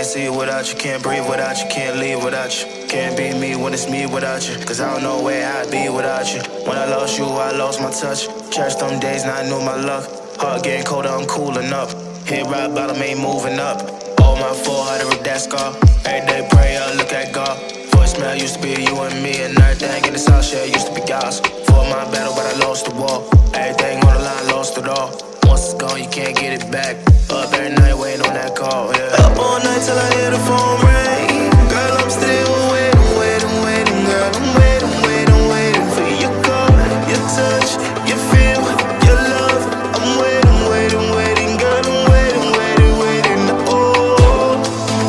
see it without you. Can't breathe without you, can't leave without you. Can't be me when it's me without you. Cause I don't know where I'd be without you. When I lost you, I lost my touch. Church them days, now I knew my luck. Heart getting colder, I'm cooling up. Hit rock bottom, ain't moving up. Oh, my forehead, with that scar. Every day pray, I look at God. Voicemail used to be you and me, and everything in the south share used to be God's. Fought my battle, but I lost the war. Everything on the line, lost it all. Once it's gone, you can't get it back. Up every night, waiting on that call, yeah. Up all night till I hear the phone ring. Girl, I'm still waiting, waiting, waiting. Girl, I'm waiting, waiting, waiting for your call, your touch, your feel, your love. I'm waiting, waiting, waiting. Girl, I'm waiting, waiting, waiting. Oh,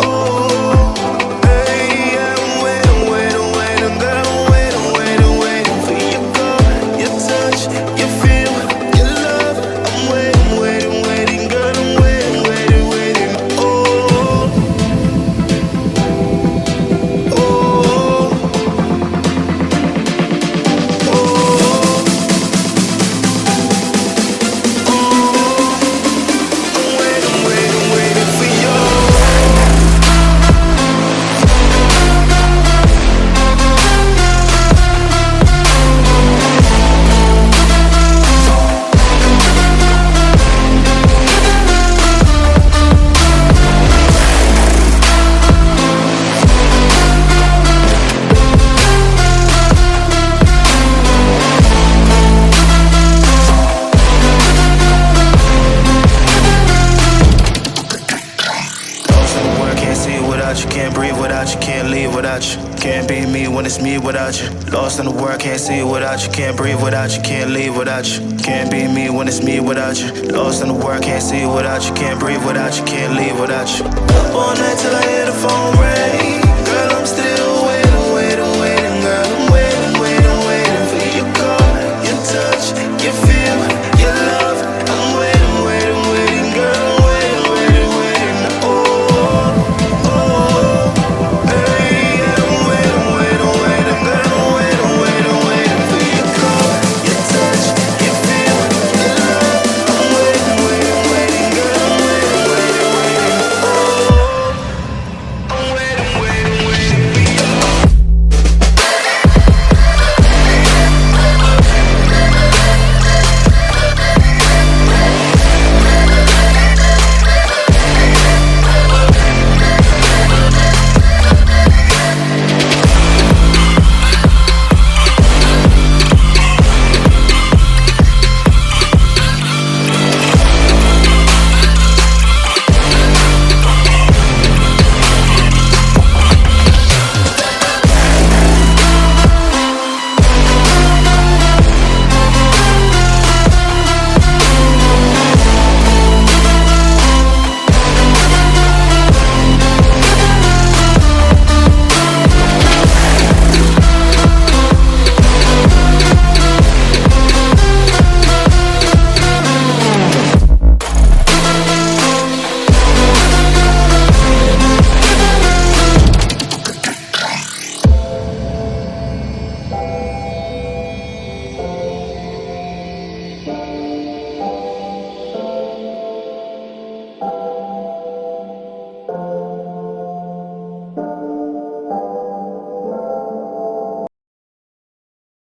oh, hey, I'm waiting, waiting, waiting. Girl, I'm waiting, waiting, waiting for your call, your touch, your feel, your love. I'm waiting, waiting, waiting. Girl, I'm waiting, waiting, waiting. Oh, oh, oh. I'm waiting, waiting, waiting for you. Can't breathe without you, can't leave without you. Can't be me when it's me without you. Lost in the world, can't see it without you. Can't breathe without you, can't leave without you. Can't be me when it's me without you. Lost in the world, can't see it without you. Can't breathe without you, can't leave without you. Up all night till I hear the phone ring.